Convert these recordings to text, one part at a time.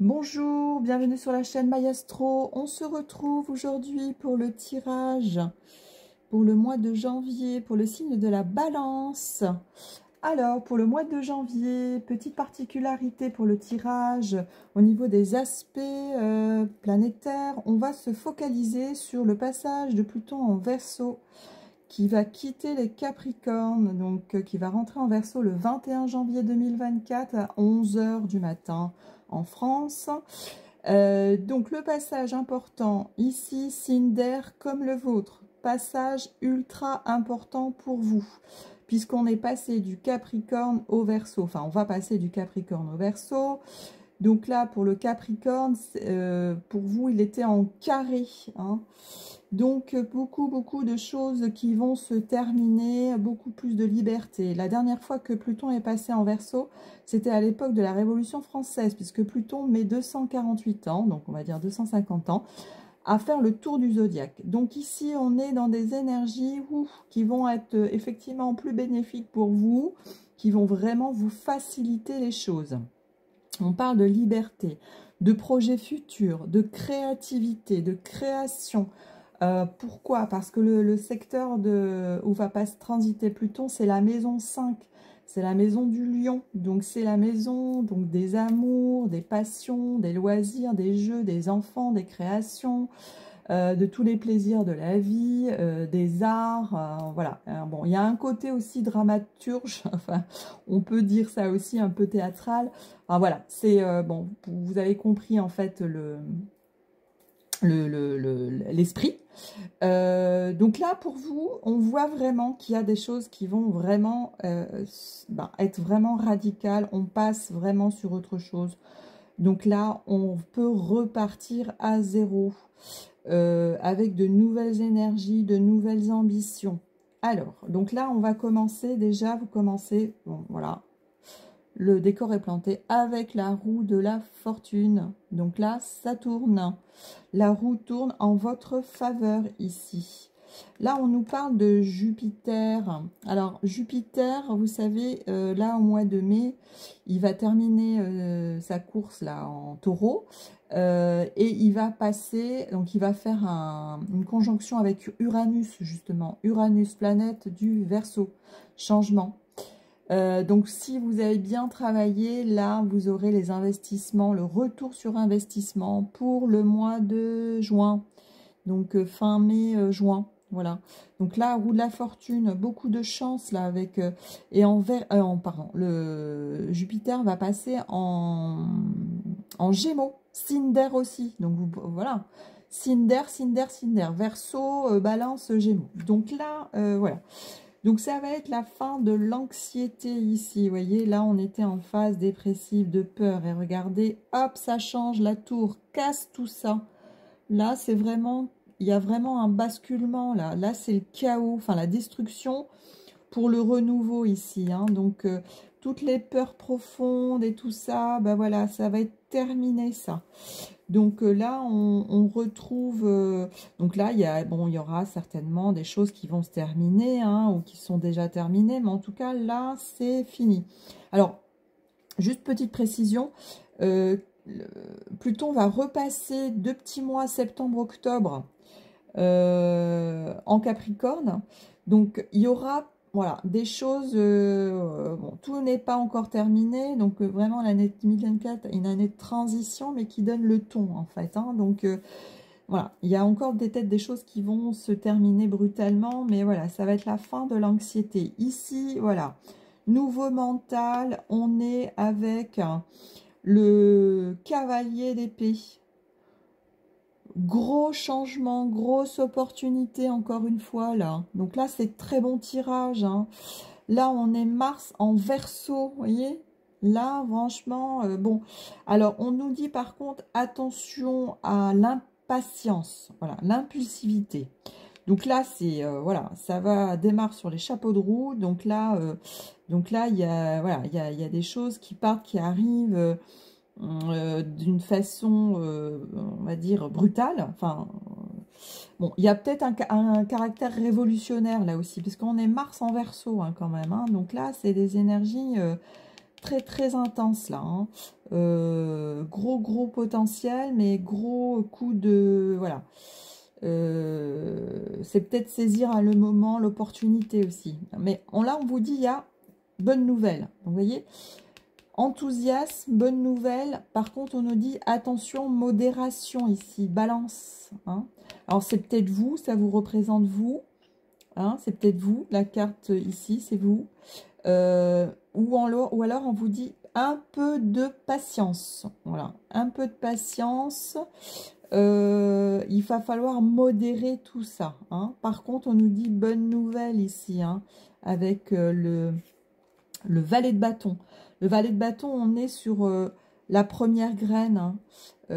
Bonjour, bienvenue sur la chaîne Mayastro. On se retrouve aujourd'hui pour le tirage pour le mois de janvier, pour le signe de la Balance. Alors, pour le mois de janvier, petite particularité pour le tirage, au niveau des aspects planétaires, on va se focaliser sur le passage de Pluton en Verseau, qui va quitter les Capricornes, donc qui va rentrer en Verseau le 21 janvier 2024 à 11 h du matin en France. Donc le passage important ici, signe d'air comme le vôtre, passage ultra important pour vous, puisqu'on est passé du Capricorne au Verseau, enfin on va passer du Capricorne au Verseau. Donc là pour le Capricorne, pour vous il était en carré, hein. Donc beaucoup de choses qui vont se terminer, beaucoup plus de liberté. La dernière fois que Pluton est passé en Verseau, c'était à l'époque de la Révolution française, puisque Pluton met 248 ans, donc on va dire 250 ans, à faire le tour du zodiaque. Donc ici, on est dans des énergies qui vont être effectivement plus bénéfiques pour vous, qui vont vraiment vous faciliter les choses. On parle de liberté, de projets futurs, de créativité, de création. Pourquoi? Parce que le secteur où va pas se transiter Pluton, c'est la maison 5. C'est la maison du lion. Donc c'est la maison des amours, des passions, des loisirs, des jeux, des enfants, des créations, de tous les plaisirs de la vie, des arts. Voilà. Bon, il y a un côté aussi dramaturge. Enfin, on peut dire ça aussi un peu théâtral. Enfin, voilà. C'est bon. Vous avez compris en fait l'esprit. Donc là, pour vous, on voit vraiment qu'il y a des choses qui vont vraiment être vraiment radicales. On passe vraiment sur autre chose. Donc là, on peut repartir à zéro avec de nouvelles énergies, de nouvelles ambitions. Alors, donc là, on va commencer déjà, vous commencez, bon, voilà. Le décor est planté avec la roue de la fortune. Donc là, ça tourne. La roue tourne en votre faveur ici. Là, on nous parle de Jupiter. Alors, Jupiter, vous savez, là, au mois de mai, il va terminer sa course là en taureau. Et il va passer, donc il va faire une conjonction avec Uranus, justement. Uranus, planète du Verseau. Changement. Donc, si vous avez bien travaillé, là, vous aurez les investissements, le retour sur investissement pour le mois de juin. Donc, fin mai, juin. Voilà. Donc là, roue de la fortune, beaucoup de chance là avec... et pardon, le Jupiter va passer en Gémeaux. Signe d'air aussi. Donc, voilà. Signe d'air, Verseau, Balance, Gémeaux. Donc là, voilà. Donc, ça va être la fin de l'anxiété ici. Vous voyez, là, on était en phase dépressive, de peur. Et regardez, hop, ça change, la tour casse tout ça. Là, c'est vraiment, il y a vraiment un basculement, là. Là, c'est le chaos, enfin, la destruction pour le renouveau ici, hein. Donc, toutes les peurs profondes et tout ça, ben voilà, ça va être terminé, ça. Donc là, on retrouve... donc là, il y aura certainement des choses qui vont se terminer, hein, ou qui sont déjà terminées. Mais en tout cas, là, c'est fini. Alors, juste petite précision. Pluton va repasser 2 petits mois, septembre-octobre, en Capricorne. Donc, il y aura... Voilà, des choses, bon, tout n'est pas encore terminé, donc vraiment l'année 2024 est une année de transition, mais qui donne le ton en fait, hein. Donc voilà, il y a encore des choses qui vont se terminer brutalement, mais voilà, ça va être la fin de l'anxiété. Ici, voilà, nouveau mental, on est avec le cavalier d'épée. Gros changement, grosse opportunité encore une fois là. Donc là, c'est très bon tirage, hein. Là, on est Mars en Verseau, vous voyez. Là, franchement, bon. Alors, on nous dit par contre, attention à l'impatience, voilà, l'impulsivité. Donc là, c'est, voilà, ça va démarrer sur les chapeaux de roue. Donc là, il y a, voilà, il y a des choses qui partent, qui arrivent... d'une façon, on va dire, brutale. Enfin, bon, il y a peut-être un caractère révolutionnaire là aussi, puisqu'on est Mars en Verseau, hein, quand même, hein. Donc là, c'est des énergies très très intense là. Hein. Gros potentiel, mais gros coup de... Voilà. C'est peut-être saisir à le moment, l'opportunité aussi. Mais là, on vous dit, il y a bonne nouvelle. Donc, vous voyez, enthousiasme, bonne nouvelle. Par contre, on nous dit, attention, modération ici, balance. Hein. Alors, c'est peut-être vous, ça vous représente vous. Hein, c'est peut-être vous, la carte ici, c'est vous. Ou alors, on vous dit un peu de patience. Voilà, un peu de patience. Il va falloir modérer tout ça. Hein. Par contre, on nous dit bonne nouvelle ici, hein, avec le valet de bâton. Le valet de bâton, on est sur la première graine. Hein. Il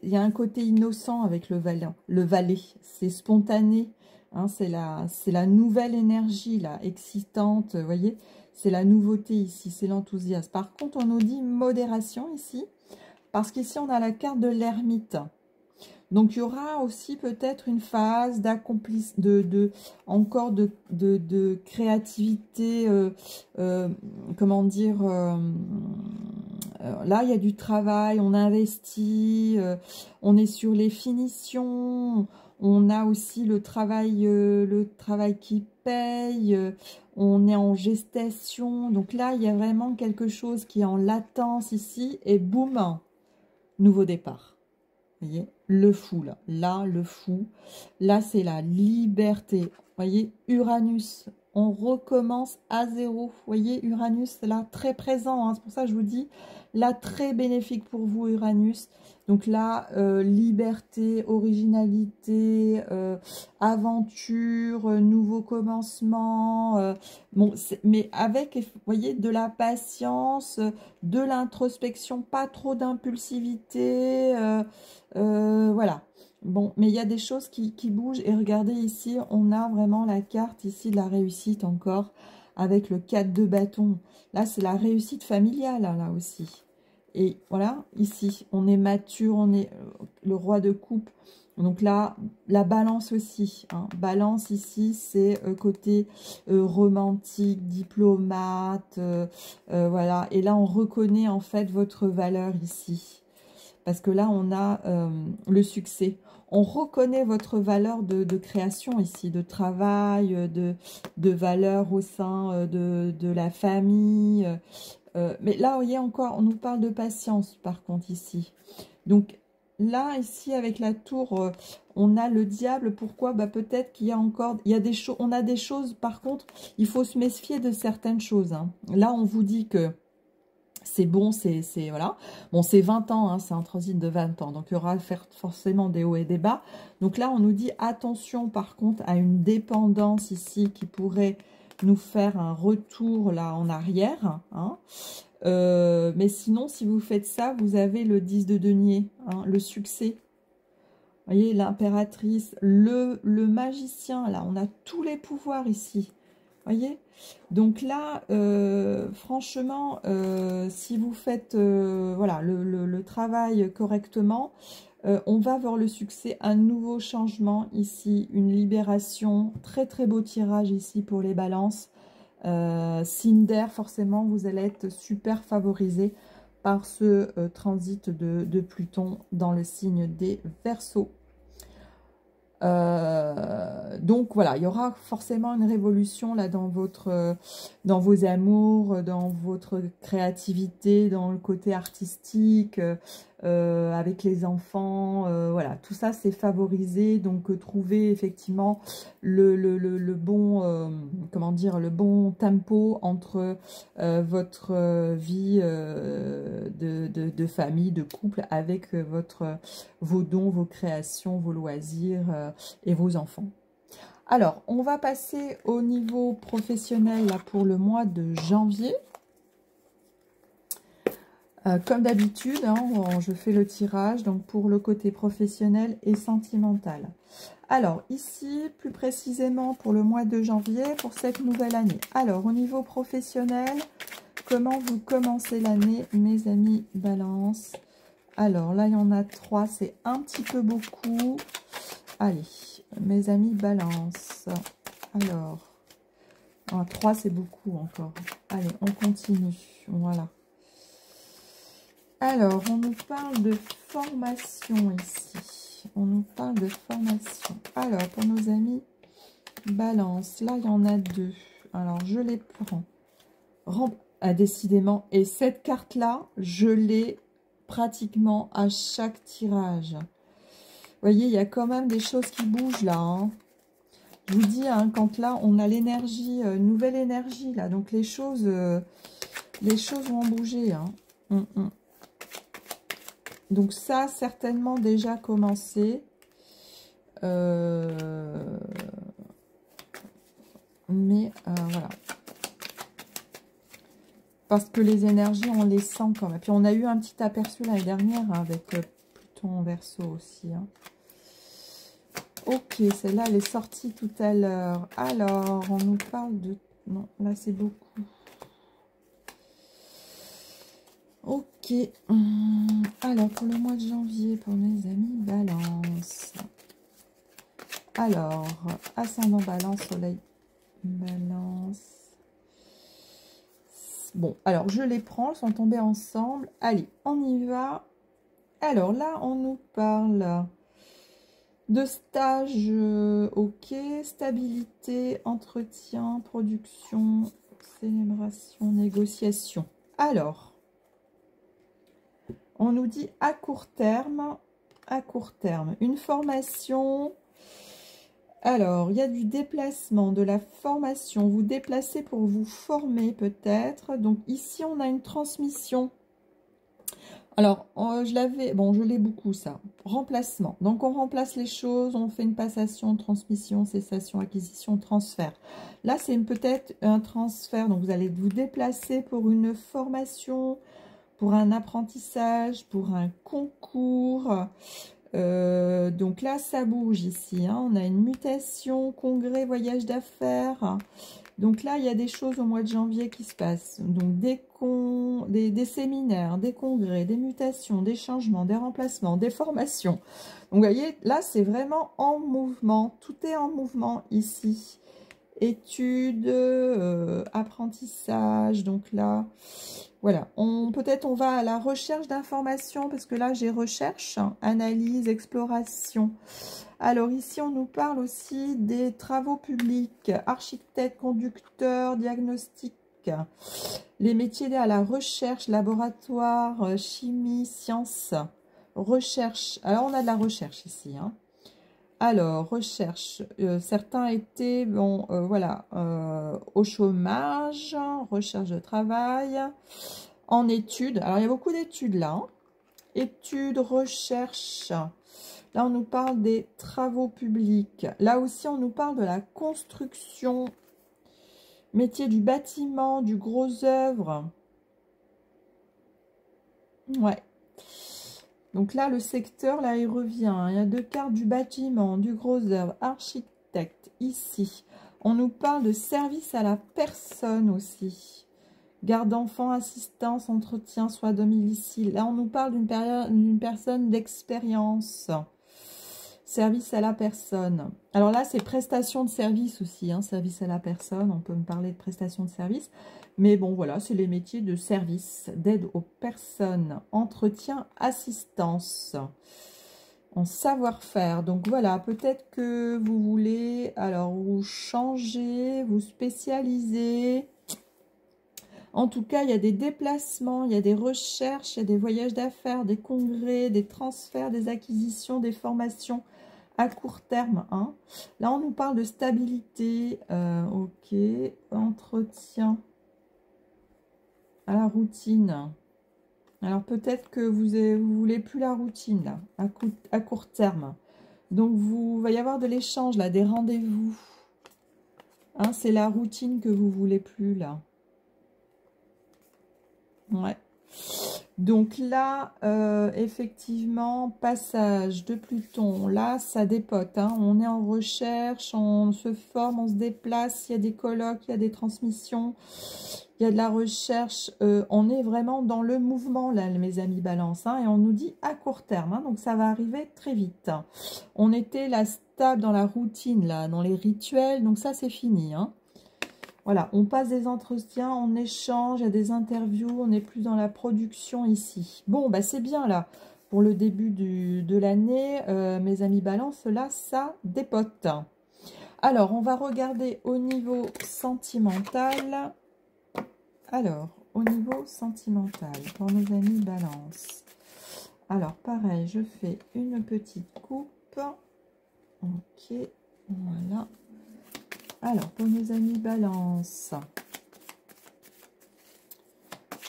y a un côté innocent avec le valet. C'est spontané. Hein, c'est la nouvelle énergie, là, excitante. Vous voyez, c'est la nouveauté ici, c'est l'enthousiasme. Par contre, on nous dit modération ici. Parce qu'ici, on a la carte de l'ermite. Donc, il y aura aussi peut-être une phase encore de créativité, comment dire, là, il y a du travail, on investit, on est sur les finitions, on a aussi le travail qui paye, on est en gestation. Donc là, il y a vraiment quelque chose qui est en latence ici, et boum, nouveau départ. Vous voyez, le fou là, le fou. Là, c'est la liberté. Vous voyez, Uranus, on recommence à zéro. Vous voyez, Uranus, là, très présent. Hein. C'est pour ça que je vous dis, là, très bénéfique pour vous, Uranus. Donc là, liberté, originalité, aventure, nouveau commencement. Bon, mais avec, vous voyez, de la patience, de l'introspection, pas trop d'impulsivité. Voilà. Bon, mais il y a des choses qui bougent. Et regardez ici, on a vraiment la carte ici de la réussite encore, avec le 4 de bâton. Là, c'est la réussite familiale, hein, là aussi. Et voilà, ici, on est mature, on est le roi de coupe. Donc là, la balance aussi. Hein. Balance ici, c'est côté romantique, diplomate. Voilà. Et là, on reconnaît en fait votre valeur ici. Parce que là, on a le succès. On reconnaît votre valeur de création ici, de travail, de valeur au sein de la famille. Mais là, vous voyez encore, on nous parle de patience, par contre, ici. Donc, là, ici, avec la tour, on a le diable. Pourquoi? Bah, peut-être qu'il y a encore... on a des choses, par contre, il faut se méfier de certaines choses. Hein. Là, on vous dit que c'est bon, voilà. Bon, c'est 20 ans, hein, c'est un transit de 20 ans. Donc, il y aura forcément des hauts et des bas. Donc là, on nous dit attention, par contre, à une dépendance ici qui pourrait nous faire un retour là en arrière. Hein. Mais sinon, si vous faites ça, vous avez le 10 de denier, hein, le succès. Vous voyez, l'impératrice, le magicien, là, on a tous les pouvoirs ici. Voyez, donc là, franchement, si vous faites voilà, le travail correctement, on va vers le succès, un nouveau changement ici, une libération, très très beau tirage ici pour les balances. Signe d'air, forcément, vous allez être super favorisé par ce transit de Pluton dans le signe des Verseaux. Donc voilà, il y aura forcément une révolution là dans vos amours, dans votre créativité, dans le côté artistique, avec les enfants, voilà, tout ça c'est favorisé. Donc trouver effectivement le bon, comment dire, le bon tempo entre votre vie de famille, de couple, avec vos dons, vos créations, vos loisirs et vos enfants. Alors, on va passer au niveau professionnel là, pour le mois de janvier. Comme d'habitude, hein, je fais le tirage donc pour le côté professionnel et sentimental. Alors, ici, plus précisément pour le mois de janvier, pour cette nouvelle année. Alors, au niveau professionnel, comment vous commencez l'année, mes amis Balance? Alors, là, il y en a 3, c'est un petit peu beaucoup. Allez, mes amis Balance. Alors, Ah, 3, c'est beaucoup encore. Allez, on continue. Voilà. Alors, on nous parle de formation ici. On nous parle de formation. Alors, pour nos amis Balance, là, il y en a 2. Alors, je les prends. Ah, décidément. Et cette carte-là, je l'ai pratiquement à chaque tirage. Vous voyez, il y a quand même des choses qui bougent là. Hein. Je vous dis, hein, quand là, on a l'énergie, nouvelle énergie là. Donc, les choses vont bouger. Hein. Donc, ça, certainement déjà commencé. Mais voilà. Parce que les énergies, on les sent quand même. Et puis, on a eu un petit aperçu l'année dernière hein, avec Pluton en Verseau aussi. Hein. Ok, celle-là, elle est sortie tout à l'heure. Alors, on nous parle de... Non, là, c'est beaucoup. Ok. Alors, pour le mois de janvier, pour mes amis Balance. Alors, ascendant Balance, Soleil Balance. Bon, alors, je les prends, elles sont tombées ensemble. Allez, on y va. Alors, là, on nous parle... de stage, ok, stabilité, entretien, production, célébration, négociation. Alors, on nous dit à court terme, une formation. Alors, il y a du déplacement, de la formation. Vous déplacez pour vous former peut-être. Donc ici, on a une transmission. Alors, je l'ai beaucoup ça. Remplacement. Donc, on remplace les choses, on fait une passation, transmission, cessation, acquisition, transfert. Là, c'est peut-être un transfert. Donc, vous allez vous déplacer pour une formation, pour un apprentissage, pour un concours. Donc là, ça bouge ici. Hein. On a une mutation, congrès, voyage d'affaires. Donc là, il y a des choses au mois de janvier qui se passent. Donc des séminaires, des congrès, des mutations, des changements, des remplacements, des formations. Donc vous voyez, là, c'est vraiment en mouvement. Tout est en mouvement ici. Études, apprentissage. Donc là, voilà. Peut-être on va à la recherche d'informations parce que là, j'ai recherche, analyse, exploration. Alors ici, on nous parle aussi des travaux publics, architecte, conducteur, diagnostic, les métiers à la recherche, laboratoire, chimie, sciences, recherche. Alors, on a de la recherche ici. Hein. Alors, recherche. Certains étaient, bon, voilà, au chômage, recherche de travail, en études. Alors, il y a beaucoup d'études là. Hein. Études, recherche. Là, on nous parle des travaux publics. Là aussi, on nous parle de la construction. Métier du bâtiment, du gros œuvre. Ouais. Donc là, le secteur, là, il revient. Il y a 2 cartes du bâtiment, du gros œuvre, architecte, ici. On nous parle de service à la personne aussi. Garde d'enfants, assistance, entretien, soins à domicile. Là, on nous parle d'une personne d'expérience. Service à la personne. Alors là, c'est prestation de service aussi. Hein, service à la personne, on peut me parler de prestation de service. Mais bon, voilà, c'est les métiers de service, d'aide aux personnes, entretien, assistance, en savoir-faire. Donc voilà, peut-être que vous voulez, alors, vous changer, vous spécialiser. En tout cas, il y a des déplacements, il y a des recherches, il y a des voyages d'affaires, des congrès, des transferts, des acquisitions, des formations à court terme. Hein. Là, on nous parle de stabilité. Ok, entretien à la routine. Alors, peut-être que vous ne voulez plus la routine, là, à court terme. Donc, il va y avoir de l'échange, là, des rendez-vous. Hein, c'est la routine que vous ne voulez plus, là. Ouais. Donc là, effectivement, passage de Pluton. Là, ça dépote. Hein. On est en recherche, on se forme, on se déplace. Il y a des colloques, il y a des transmissions, il y a de la recherche. On est vraiment dans le mouvement, là, mes amis Balance. Hein, et on nous dit à court terme. Hein, donc, ça va arriver très vite. On était là, stable dans la routine, là, dans les rituels. Donc, ça, c'est fini. Hein. Voilà, on passe des entretiens, on échange, il y a des interviews, on n'est plus dans la production ici. Bon, bah c'est bien là, pour le début de l'année, mes amis Balance, là, ça dépote. Alors, on va regarder au niveau sentimental. Alors, au niveau sentimental, pour nos amis Balance. Alors, pareil, je fais une petite coupe. Ok, voilà. Alors, pour nos amis Balance.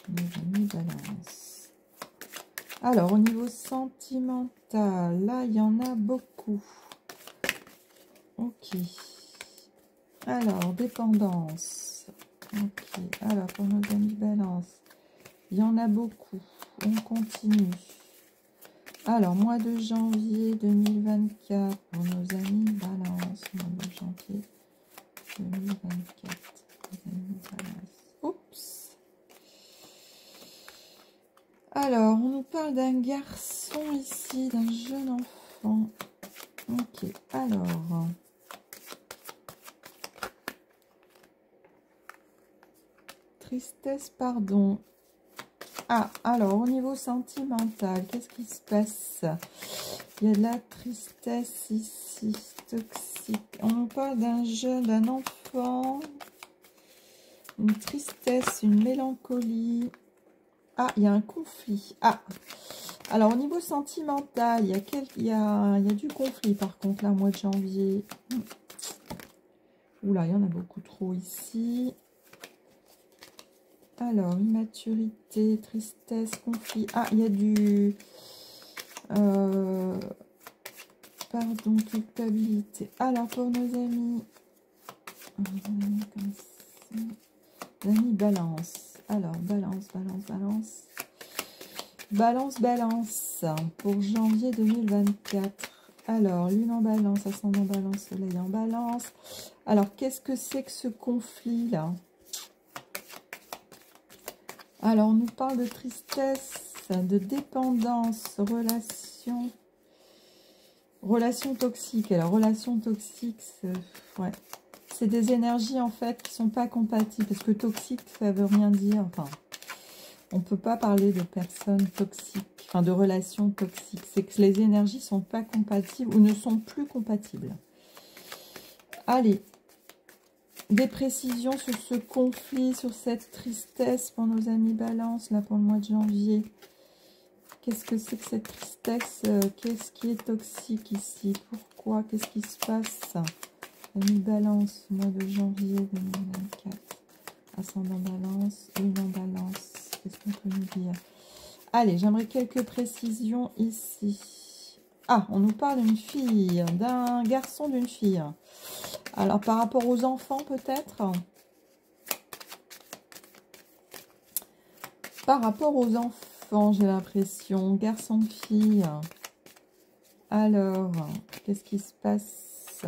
Nos amis Balance. Alors, au niveau sentimental, là, il y en a beaucoup. Ok. Alors, dépendance. Ok. Alors, pour nos amis Balance, il y en a beaucoup. On continue. Alors, mois de janvier 2024 pour nos amis Balance. Mois de janvier 2024. Les amis Balance. Oups. Alors, on nous parle d'un garçon ici, d'un jeune enfant. Ok, alors. Tristesse, pardon. Ah, alors, au niveau sentimental, qu'est-ce qui se passe? Il y a de la tristesse ici, toxique. On nous parle d'un jeune, d'un enfant. Une tristesse, une mélancolie. Ah, il y a un conflit. Ah, alors au niveau sentimental, il y a du conflit par contre, là, mois de janvier. Oula, il y en a beaucoup trop ici. Alors, immaturité, tristesse, conflit. Ah, il y a du... pardon, culpabilité. Alors, pour nos amis... comme ça. Les amis Balance. Alors, Balance, Balance, Balance. Balance, Balance. Pour janvier 2024. Alors, lune en Balance, ascendant Balance, soleil en Balance. Alors, qu'est-ce que c'est que ce conflit-là? Alors, on nous parle de tristesse, de dépendance, relation toxique. Alors, relation toxique, ouais. C'est des énergies, en fait, qui ne sont pas compatibles. Parce que toxique, ça veut rien dire. Enfin, on ne peut pas parler de personnes toxiques, enfin, de relations toxiques. C'est que les énergies ne sont pas compatibles ou ne sont plus compatibles. Allez. Des précisions sur ce conflit, sur cette tristesse pour nos amis Balance, là, pour le mois de janvier. Qu'est-ce que c'est que cette tristesse? Qu'est-ce qui est toxique ici? Pourquoi? Qu'est-ce qui se passe? Amis Balance, mois de janvier 2024. Ascendant Balance, lune en Balance. Qu'est-ce qu'on peut nous dire? Allez, j'aimerais quelques précisions ici. Ah, on nous parle d'une fille, d'un garçon, d'une fille. Alors, par rapport aux enfants, peut-être? Par rapport aux enfants, j'ai l'impression. Garçon, fille. Alors, qu'est-ce qui se passe?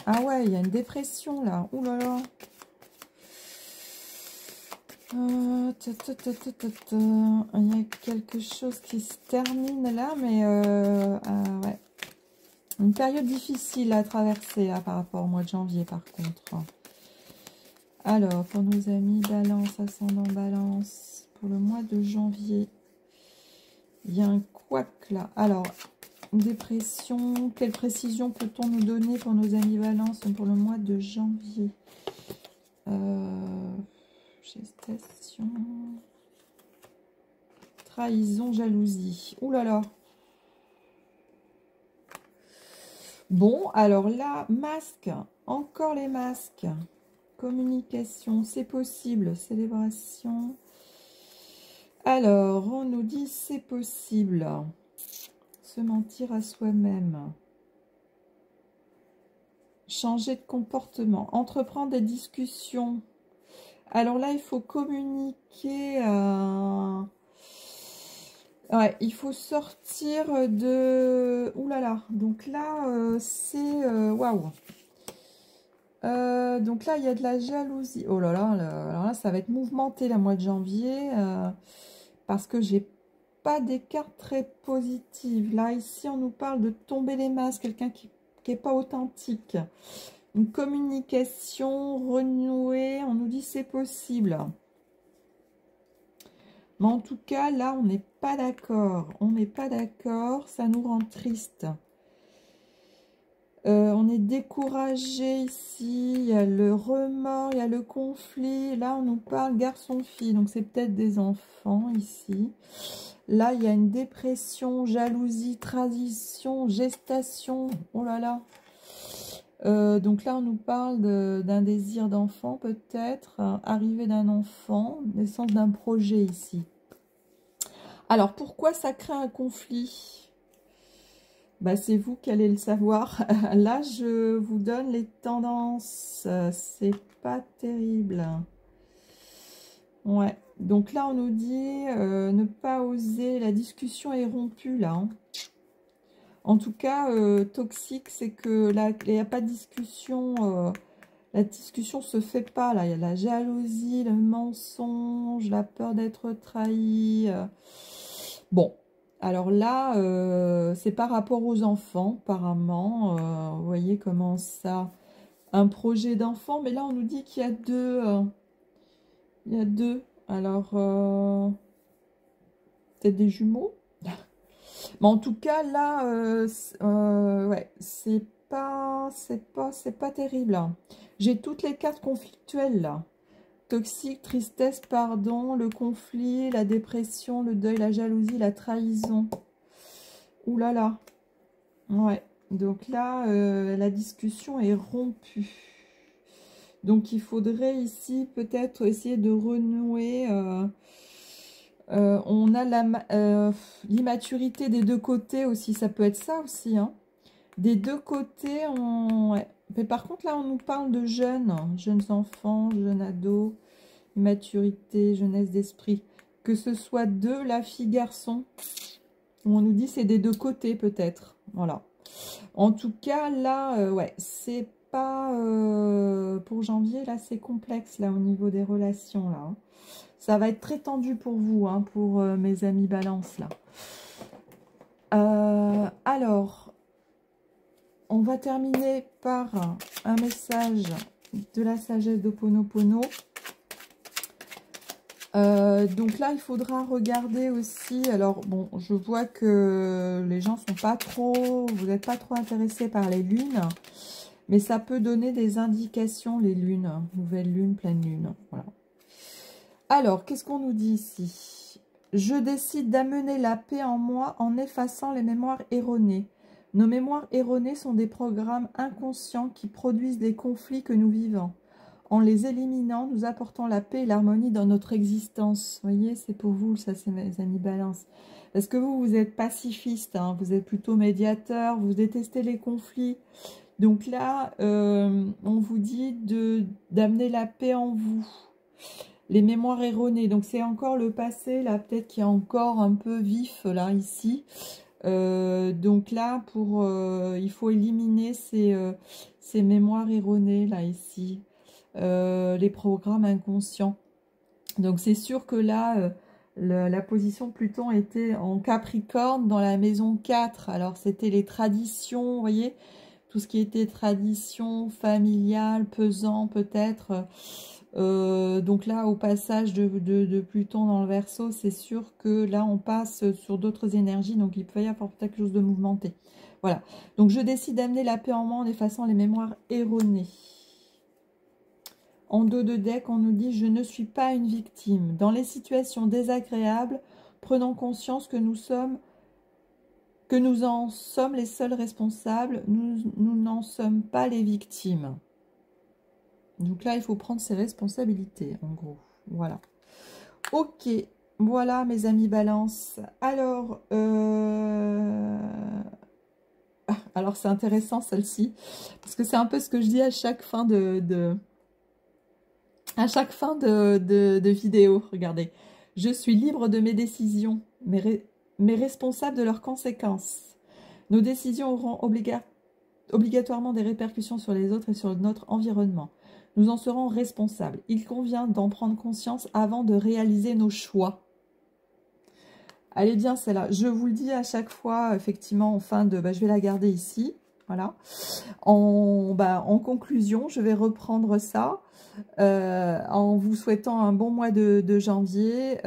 Ah ouais, il y a une dépression, là. Ouh là là. Il y a quelque chose qui se termine, là, mais... ouais. Une période difficile à traverser là, par rapport au mois de janvier, par contre. Alors, pour nos amis Balance, ascendant Balance, pour le mois de janvier, il y a un couac là. Alors, dépression, quelle précision peut-on nous donner pour nos amis Balance pour le mois de janvier? Gestation, trahison, jalousie. Ouh là là. Bon, alors là, masque, encore les masques. Communication, c'est possible. Célébration. Alors, on nous dit c'est possible. Se mentir à soi-même. Changer de comportement. Entreprendre des discussions. Alors là, il faut communiquer. Ouais, il faut sortir de... Ouh là là. Donc là, c'est... Waouh. Donc là, il y a de la jalousie. Oh là là, alors là, ça va être mouvementé le mois de janvier. Parce que j'ai pas des cartes très positives. Là, ici, on nous parle de tomber les masques. Quelqu'un qui n'est pas authentique. une communication renouée, on nous dit c'est possible. Mais en tout cas, là, on n'est pas d'accord. On n'est pas d'accord, ça nous rend triste. On est découragé ici, il y a le remords, il y a le conflit. Là, on nous parle garçon-fille, donc c'est peut-être des enfants ici. Là, il y a une dépression, jalousie, tradition, gestation. Oh là là. Donc là, on nous parle d'un désir d'enfant peut-être, arrivée d'un enfant, naissance d'un projet ici. Alors, pourquoi ça crée un conflit? Bah, c'est vous qui allez le savoir. Là, je vous donne les tendances. C'est pas terrible. Ouais. Donc là, on nous dit ne pas oser. La discussion est rompue là. Hein. En tout cas, toxique, c'est que là, il n'y a pas de discussion. La discussion se fait pas là. Il y a la jalousie, le mensonge, la peur d'être trahi. Bon. Alors là, c'est par rapport aux enfants, apparemment. Vous voyez comment ça... Un projet d'enfant, mais là, on nous dit qu'il y a deux. Il y a deux. Alors, peut-être des jumeaux. Mais en tout cas, là, ouais, c'est pas terrible. Hein. J'ai toutes les cartes conflictuelles, là. Toxique, tristesse, pardon, le conflit, la dépression, le deuil, la jalousie, la trahison. Ouh là là. Ouais. Donc là, la discussion est rompue. Donc il faudrait ici peut-être essayer de renouer. On a l'immaturité des deux côtés aussi. Ça peut être ça aussi. Hein. Des deux côtés, ouais. Mais par contre, là, on nous parle de jeunes enfants, jeunes ados, immaturité, jeunesse d'esprit. Que ce soit deux, la fille, garçon, on nous dit c'est des deux côtés peut-être. Voilà. En tout cas, là, ouais, c'est pas... pour janvier, là, c'est complexe, là, au niveau des relations, là. Hein. Ça va être très tendu pour vous, hein, pour mes amis balance, là. Alors... On va terminer par un message de la sagesse d'Ho'oponopono. Donc là, il faudra regarder aussi. Alors, bon, je vois que les gens sont pas trop... Vous n'êtes pas trop intéressés par les lunes. Mais ça peut donner des indications, les lunes. Nouvelle lune, pleine lune. Voilà. Alors, qu'est-ce qu'on nous dit ici? Je décide d'amener la paix en moi en effaçant les mémoires erronées. Nos mémoires erronées sont des programmes inconscients qui produisent les conflits que nous vivons. En les éliminant, nous apportons la paix et l'harmonie dans notre existence. Vous voyez, c'est pour vous, ça c'est mes amis balance. Parce que vous êtes pacifiste, hein, vous êtes plutôt médiateur, vous détestez les conflits. Donc là, on vous dit d'amener la paix en vous. Les mémoires erronées, donc c'est encore le passé, là peut-être qui est encore un peu vif, là, ici. Donc là, il faut éliminer ces mémoires erronées, là, ici. Les programmes inconscients. Donc c'est sûr que là, la position Pluton était en Capricorne dans la maison 4. Alors c'était les traditions, vous voyez, tout ce qui était tradition familiale, pesant peut-être. Donc là, au passage de Pluton dans le Verseau, c'est sûr que là, on passe sur d'autres énergies, donc il peut y avoir quelque chose de mouvementé. Voilà. Donc je décide d'amener la paix en moi en effaçant les mémoires erronées. En dos de deck, on nous dit « Je ne suis pas une victime. Dans les situations désagréables, prenons conscience que nous en sommes les seuls responsables. Nous n'en sommes pas les victimes. » Donc là, il faut prendre ses responsabilités, en gros. Voilà. Ok. Voilà, mes amis balance. Alors, alors c'est intéressant, celle-ci. Parce que c'est un peu ce que je dis à chaque fin de vidéo. Regardez. Je suis libre de mes décisions, mais responsable de leurs conséquences. Nos décisions auront obligatoirement des répercussions sur les autres et sur notre environnement. Nous en serons responsables. Il convient d'en prendre conscience avant de réaliser nos choix. Allez bien, celle-là. Je vous le dis à chaque fois, effectivement, en fin de... je vais la garder ici. Voilà. En conclusion, je vais reprendre ça en vous souhaitant un bon mois de janvier.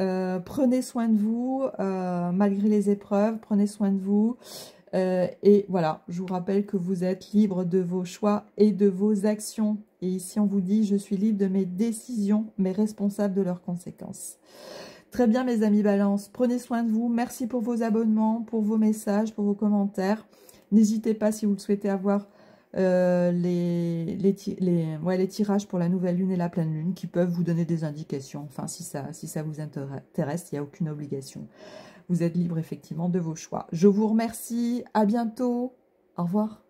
Prenez soin de vous, malgré les épreuves, prenez soin de vous. Et voilà, je vous rappelle que vous êtes libre de vos choix et de vos actions. Et ici, on vous dit, je suis libre de mes décisions, mais responsable de leurs conséquences. Très bien, mes amis Balance, prenez soin de vous. Merci pour vos abonnements, pour vos messages, pour vos commentaires. N'hésitez pas, si vous le souhaitez, avoir les tirages pour la nouvelle lune et la pleine lune qui peuvent vous donner des indications. Enfin, si ça vous intéresse, il n'y a aucune obligation. Vous êtes libre, effectivement, de vos choix. Je vous remercie. À bientôt. Au revoir.